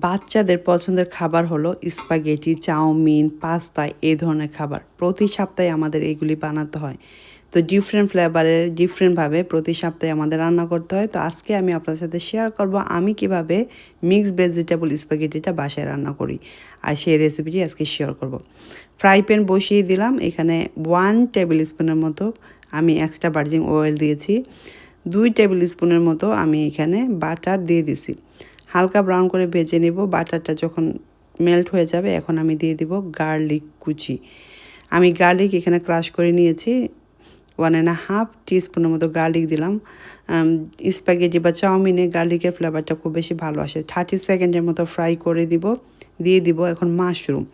বাচ্চাদের পছন্দের খাবার হলো স্পাগেটি, চাউমিন, পাস্তা এই ধরনের খাবার। প্রতি সপ্তাহে আমাদের এগুলি বানাতে হয়। তো ডিফারেন্ট ফ্লেভারের ডিফারেন্টভাবে প্রতি সপ্তাহে আমাদের রান্না করতে হয়। তো আজকে আমি আপনার সাথে শেয়ার করব আমি কিভাবে মিক্সড ভেজিটেবল স্পাগেটিটা বাসায় রান্না করি। আর সেই রেসিপিটি আজকে শেয়ার করব। ফ্রাই প্যান বসিয়ে দিলাম। এখানে 1 টেবিল স্পুনের মতো আমি এক্সট্রা ভার্জিন অয়েল দিয়েছি। 2 টেবিল স্পুনের মতো আমি এখানে বাটার দিয়ে দিছি। হালকা ব্রাউন করে ভেজে নেব। বাটারটা যখন মেল্ট হয়ে যাবে এখন আমি দিয়ে দিব গার্লিক কুচি। আমি গার্লিক এখানে ক্রাশ করে নিয়েছি। 1.5 টিস্পুনের মতো গার্লিক দিলাম। স্প্যাগেটি বা চাউমিনে গার্লিকের ফ্লেভারটা খুব বেশি ভালো আসে। 30 সেকেন্ডের মতো ফ্রাই করে দিয়ে দিব এখন মাশরুম।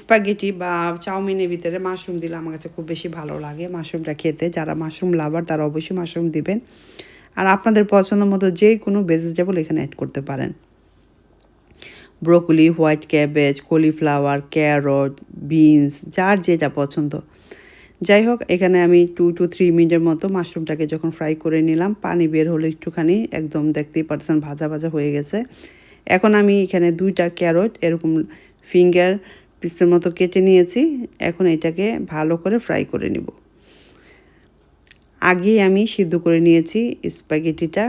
স্প্যাগেটি বা চাউমিনের ভিতরে মাশরুম দিলে আমার কাছে খুব বেশি ভালো লাগে মাশরুমটা খেতে। যারা মাশরুম লাভার তারা অবশ্যই মাশরুম দিবেন। আর আপনাদের পছন্দ মতো যে কোনো ভেজিটেবল এখানে অ্যাড করতে পারেন। Broccoli, white cabbage, cauliflower, carrot, beans যার যেটা পছন্দ। যাই হোক এখানে আমি 2 to 3 মিনিটের মতো মাশরুমটাকে যখন ফ্রাই করে নিলাম, পানি বের হলো একটুখানি, একদম দেখতেই পাচ্ছেন ভাজা ভাজা হয়ে গেছে। এখন আমি এখানে 2টা ক্যারট এরকম ফিঙ্গার পিসের মতো কেটে নিয়েছি। এখন এটাকে ভালো করে ফ্রাই করে নিব। আগেই আমি সিদ্ধ করে নিয়েছি স্প্যাগেটিটা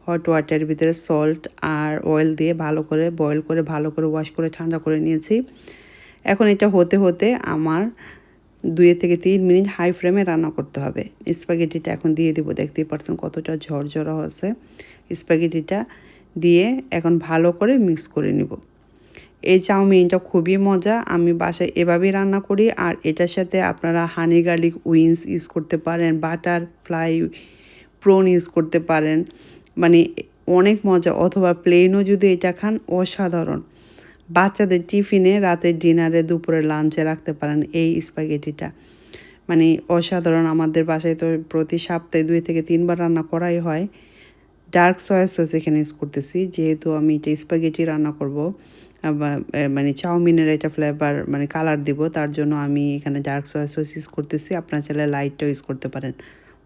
হট ওয়াটারের ভিতরে সল্ট আর অয়েল দিয়ে ভালো করে বয়েল করে ভালো করে ওয়াশ করে ঠান্ডা করে নিয়েছি। এখন এটা হতে হতে আমার 2 থেকে 3 মিনিট হাই ফ্লেমে রান্না করতে হবে। স্প্যাগেটিটা এখন দিয়ে দিব। দেখতেই পাচ্ছেন কতটা ঝরঝরা হয়েছে। স্প্যাগেটিটা দিয়ে এখন ভালো করে মিক্স করে নিব। এই চাউমিনটা খুবই মজা। আমি বাসায় এভাবেই রান্না করি। আর এটার সাথে আপনারা হানি গার্লিক উইংস ইউজ করতে পারেন, বাটারফ্লাই প্রন ইউজ করতে পারেন। মানে অনেক মজা। অথবা প্লেনও যদি এটা খান অসাধারণ। বাচ্চাদের টিফিনে, রাতের ডিনারে, দুপুরে লাঞ্চে রাখতে পারেন এই স্প্যাগেটিটা। মানে অসাধারণ। আমাদের বাসায় তো প্রতি সপ্তাহে 2 থেকে 3 বার রান্না করাই হয়। ডার্ক সয়া সস এখানে ইউজ করতেছি যেহেতু আমি এটা স্প্যাগেটি রান্না করব। মানে চাউমিনের এটা ফ্লেভার মানে কালার দিব, তার জন্য আমি এখানে ডার্ক সয়া সস ইউজ করতেছি। আপনারা চাইলে লাইটটাও ইউজ করতে পারেন।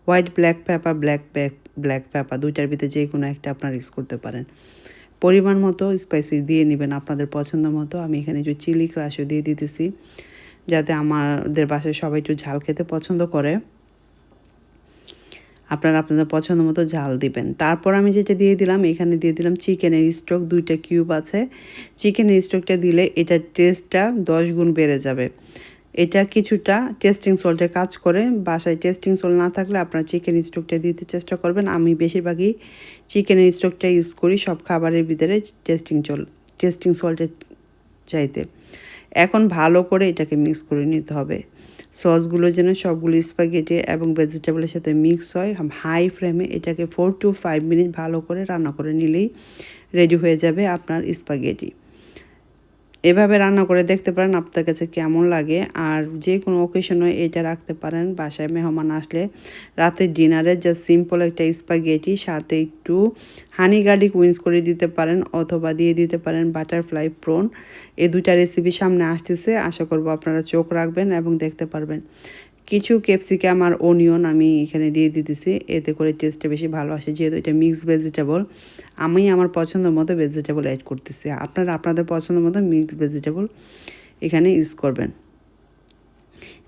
হোয়াইট ব্ল্যাক পেপার দুইটার ভিতরে যে কোনো একটা আপনারা ইউজ করতে পারেন। পরিমাণ মতো স্পাইসি দিয়ে নেবেন আপনাদের পছন্দ মতো। আমি এখানে একটু চিলি ক্রাশও দিয়ে দিতেছি যাতে আমাদের বাসায় সবাই একটু ঝাল খেতে পছন্দ করে। আপনারা আপনাদের পছন্দ মতো ঝাল দিবেন। তারপর আমি যেটা দিয়ে দিলাম, এখানে দিয়ে দিলাম চিকেনের স্টক 2টা কিউব আছে। চিকেনের স্টকটা দিলে এটার টেস্টটা 10 গুণ বেড়ে যাবে। এটা কিছুটা টেস্টিং সল্টের কাজ করে। বাসায় টেস্টিং সল্ট না থাকলে আপনারা চিকেন স্টকটা দিতে চেষ্টা করবেন। আমি বেশিরভাগই চিকেনের স্টকটা ইউজ করি সব খাবারের ভিতরে টেস্টিং সল্টের চাইতে। এখন ভালো করে এটাকে মিক্স করে নিতে হবে। সসগুলো যেন সবগুলো স্প্যাগেটি এবং ভেজিটেবলের সাথে মিক্স হয়। হাই ফ্লেমে এটাকে 4 to 5 মিনিট ভালো করে রান্না করে নিলেই রেডি হয়ে যাবে আপনার স্প্যাগেটি। এভাবে রান্না করে দেখতে পারেন আপনার কাছে কেমন লাগে। আর যে কোনো অকেশনে এটা রাখতে পারেন। বাসায় মেহমান আসলে রাতের ডিনারে জাস্ট সিম্পল একটা স্প্যাগেটি সাথে একটু হানি গার্লিক উইংস করে দিতে পারেন অথবা দিয়ে দিতে পারেন বাটারফ্লাই প্রন। এই 2টা রেসিপি সামনে আসতেছে, আশা করব আপনারা চোখ রাখবেন এবং দেখতে পারবেন। কিছু ক্যাপসিকাম আর অনিয়ন আমি এখানে দিয়ে দিতেছি, এতে করে টেস্টটা বেশি ভালো আসে। যেহেতু এটা মিক্সড ভেজিটেবল, আমি আমার পছন্দ মতো ভেজিটেবল অ্যাড করতেছি। আপনারা আপনাদের পছন্দ মতো মিক্সড ভেজিটেবল এখানে ইউজ করবেন।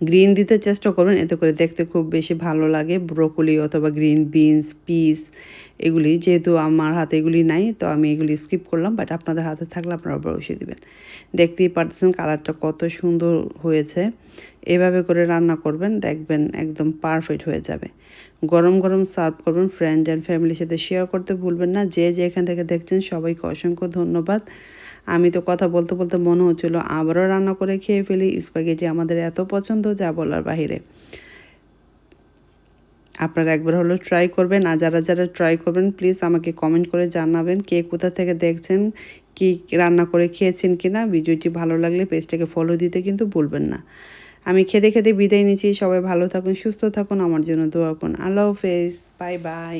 গ্রিন দিতে চেষ্টা করবেন, এতে করে দেখতে খুব বেশি ভালো লাগে। ব্রোকলি অথবা গ্রিন বিনস, পিস এগুলি, যেহেতু আমার হাতে এগুলি নাই তো আমি এগুলি স্কিপ করলাম, বাট আপনাদের হাতে থাকলে আপনারা অবশ্যই দেবেন। দেখতেই পাচ্ছেন কালারটা কত সুন্দর হয়েছে। এভাবে করে রান্না করবেন, দেখবেন একদম পারফেক্ট হয়ে যাবে। গরম গরম সার্ভ করবেন, ফ্রেন্ড অ্যান্ড ফ্যামিলির সাথে শেয়ার করতে ভুলবেন না। যে এখান থেকে দেখছেন সবাইকে অসংখ্য ধন্যবাদ। আমি তো কথা বলতে বলতে মনে হচ্ছিল আবারও রান্না করে খেয়ে ফেলি। স্প্যাগেটি আমাদের এত পছন্দ যা বলার বাহিরে। আপনারা একবার হলো ট্রাই করবেন। আর যারা ট্রাই করবেন প্লিজ আমাকে কমেন্ট করে জানাবেন কে কোথা থেকে দেখছেন, কি রান্না করে খেয়েছেন কিনা। ভিডিওটি ভালো লাগলে পেজটাকে ফলো দিতে কিন্তু ভুলবেন না। আমি খেতে খেতে বিদায় নিচ্ছি। সবাই ভালো থাকুন, সুস্থ থাকুন, আমার জন্য দোয়া করুন। আল্লাহ হাফেজ, বাই বাই।